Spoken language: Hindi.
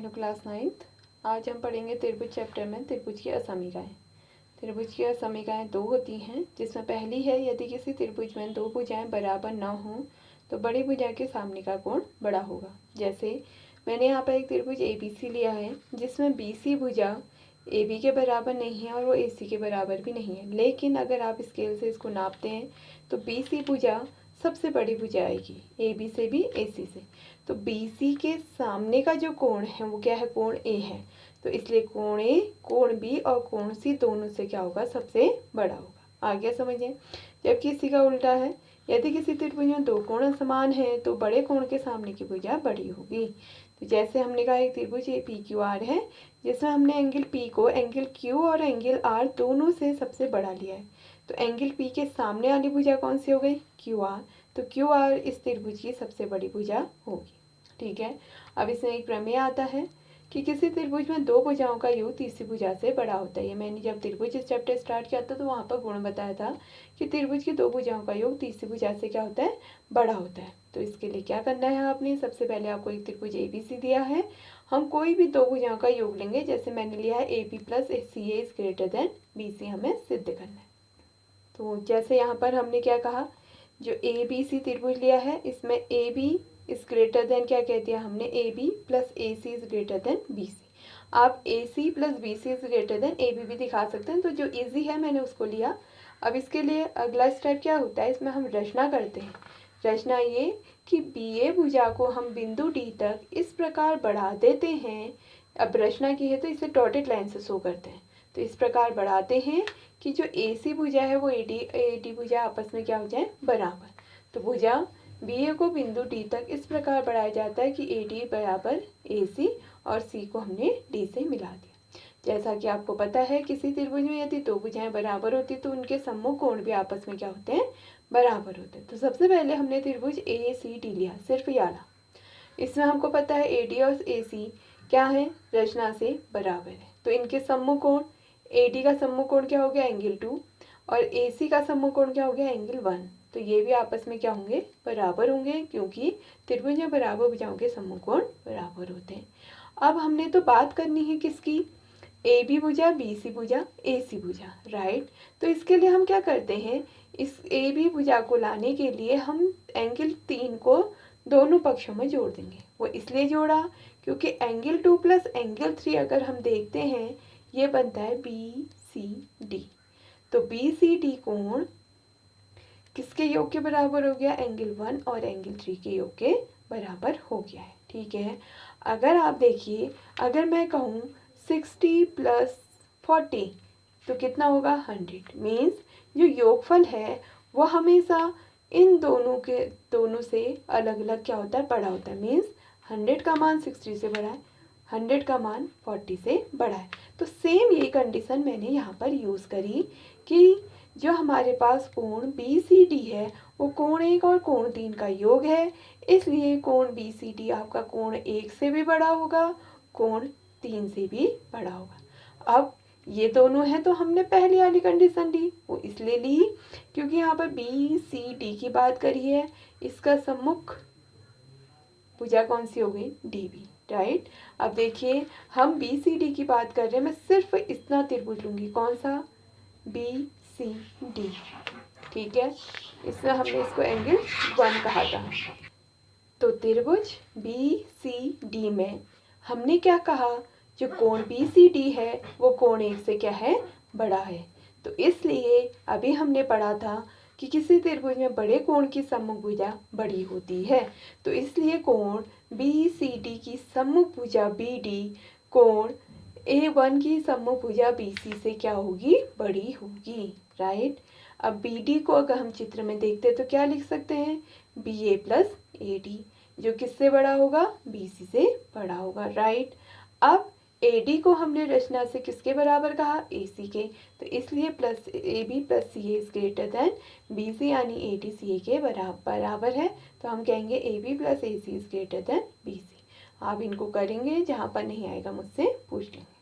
Hello class 9th। आज हम पढ़ेंगे त्रिभुज चैप्टर में त्रिभुज की असमीकाएं। त्रिभुज की असमीकाएं दो होती हैं, जिसमें पहली है यदि किसी त्रिभुज में दो भुजाएं बराबर न हों तो बड़ी भुजा के सामने का कोण बड़ा होगा। जैसे मैंने यहाँ पर एक त्रिभुज ABC लिया है जिसमें BC भुजा AB के बराबर नहीं है और वो AC के बराबर भी नहीं है, लेकिन अगर आप स्केल से इसको नापते हैं तो BC भुजा सबसे बड़ी भुजा आएगी AB से भी AC से। तो BC के सामने का जो कोण है वो क्या है, कोण A है। तो इसलिए कोण A, कोण B और कोण C दोनों से क्या होगा, सबसे बड़ा होगा। आ गया समझिए। जबकि इसी का उल्टा है, यदि किसी त्रिभुज में दो कोण समान है तो बड़े कोण के सामने की भुजा बड़ी होगी। तो जैसे हमने कहा एक त्रिभुज PQR है जिसमें हमने एंगल P को एंगल Q और एंगल R दोनों से सबसे बड़ा लिया है। तो एंगल P के सामने वाली भुजा कौन सी हो गई, QR। तो QR इस त्रिभुज की सबसे बड़ी भुजा होगी। ठीक है। अब इसमें एक प्रमेय आता है कि किसी त्रिभुज में दो भुजाओं का योग तीसरी भुजा से बड़ा होता है। ये मैंने जब त्रिभुज इस चैप्टर स्टार्ट किया था तो वहाँ पर गुण बताया था कि त्रिभुज की दो भुजाओं का योग तीसरी भुजा से क्या होता है, बड़ा होता है। तो इसके लिए क्या करना है आपने, सबसे पहले आपको एक त्रिभुज ABC दिया है, हम कोई भी दो भुजाओं का योग लेंगे। जैसे मैंने लिया है AB plus CA is greater than BC, हमें सिद्ध करना है। तो जैसे यहाँ पर हमने क्या कहा, जो ABC त्रिभुज लिया है इसमें AB इज ग्रेटर देन क्या कह दिया हमने, AB plus AC is greater than BC। आप AC plus BC is greater than AB भी दिखा सकते हैं, तो जो इजी है मैंने उसको लिया। अब इसके लिए अगला स्टेप क्या होता है, इसमें हम रचना करते हैं। रचना ये कि BA भुजा को हम बिंदु D तक इस प्रकार बढ़ा देते हैं। अब रचना की है तो इसे डॉटेड लाइन से शो करते हैं। तो इस प्रकार बढ़ाते हैं कि जो AC भुजा है वो AD भुजा आपस में क्या हो जाए, बराबर। तो भुजा BA को बिंदु D तक इस प्रकार बढ़ाया जाता है कि AD बराबर AC और C को हमने D से मिला दिया। जैसा कि आपको पता है किसी त्रिभुज में यदि दो भुजाएं बराबर होती तो उनके सम्मुख कोण भी आपस में क्या होते हैं, बराबर होते हैं। तो सबसे पहले हमने त्रिभुज ACD लिया, सिर्फ ये वाला। इसमें हमको पता है AD और AC क्या है, रचना से बराबर है। तो इनके सम्मुख कोण, AD का सम्मुख कोण क्या हो गया, एंगल 2, और AC का सम्मुख कोण क्या हो गया, एंगल 1। तो ये भी आपस में क्या होंगे, बराबर होंगे, क्योंकि त्रिभुज में बराबर भुजाओं के सम्मुख कोण बराबर होते हैं। अब हमने तो बात करनी है किसकी, AB भुजा, BC भुजा, AC भुजा, राइट। तो इसके लिए हम क्या करते हैं, इस AB भुजा को लाने के लिए हम एंगल 3 को दोनों पक्षों में जोड़ देंगे। वो इसलिए जोड़ा क्योंकि एंगल 2 प्लस एंगल 3 अगर हम देखते हैं ये बनता है BCD। तो BCD कोण किसके योग के बराबर हो गया, एंगल 1 और एंगल 3 के योग के बराबर हो गया है। ठीक है। अगर आप देखिए, अगर मैं कहूँ 60 प्लस 40 तो कितना होगा, 100। मीन्स जो योगफल है वो हमेशा इन दोनों से अलग अलग क्या होता है, बड़ा होता है। मीन्स 100 का मान 60 से बड़ा है, 100 का मान 40 से बड़ा है। तो सेम यही कंडीशन मैंने यहाँ पर यूज़ करी कि जो हमारे पास कोण BCD है वो कोण 1 और कोण 3 का योग है, इसलिए कोण BCD आपका कोण 1 से भी बड़ा होगा, कोण 3 से भी बड़ा होगा। अब ये दोनों हैं तो हमने पहली वाली कंडीशन ली, वो इसलिए ली क्योंकि यहाँ पर BCD की बात करी है, इसका सम्मुख भुजा कौन सी हो गई, DB, राइट। अब देखिए हम BCD की बात कर रहे हैं, मैं सिर्फ इतना त्रिभुज लूंगी, कौन सा, BCD। ठीक है। इसमें हमने इसको एंगल 1 कहा था। तो त्रिभुज BCD में हमने क्या कहा, जो कोण BCD है वो कोण 1 से क्या है, बड़ा है। तो इसलिए अभी हमने पढ़ा था कि किसी त्रिभुज में बड़े कोण की सम्मुख भुजा बड़ी होती है। तो इसलिए कोण BCD की सम्मुख भुजा BD कोण A1 की सम्मुख भुजा BC से क्या होगी, बड़ी होगी, राइट। अब BD को अगर हम चित्र में देखते हैं तो क्या लिख सकते हैं, BA प्लस AD, जो किससे बड़ा होगा, BC से बड़ा होगा, राइट। अब AD को हमने रचना से किसके बराबर कहा, AC के। तो इसलिए plus AB plus CA is greater than BC, यानी AD CA के बराबर है। तो हम कहेंगे AB plus AC is greater than BC। आप इनको करेंगे, जहाँ पर नहीं आएगा मुझसे पूछ लेंगे।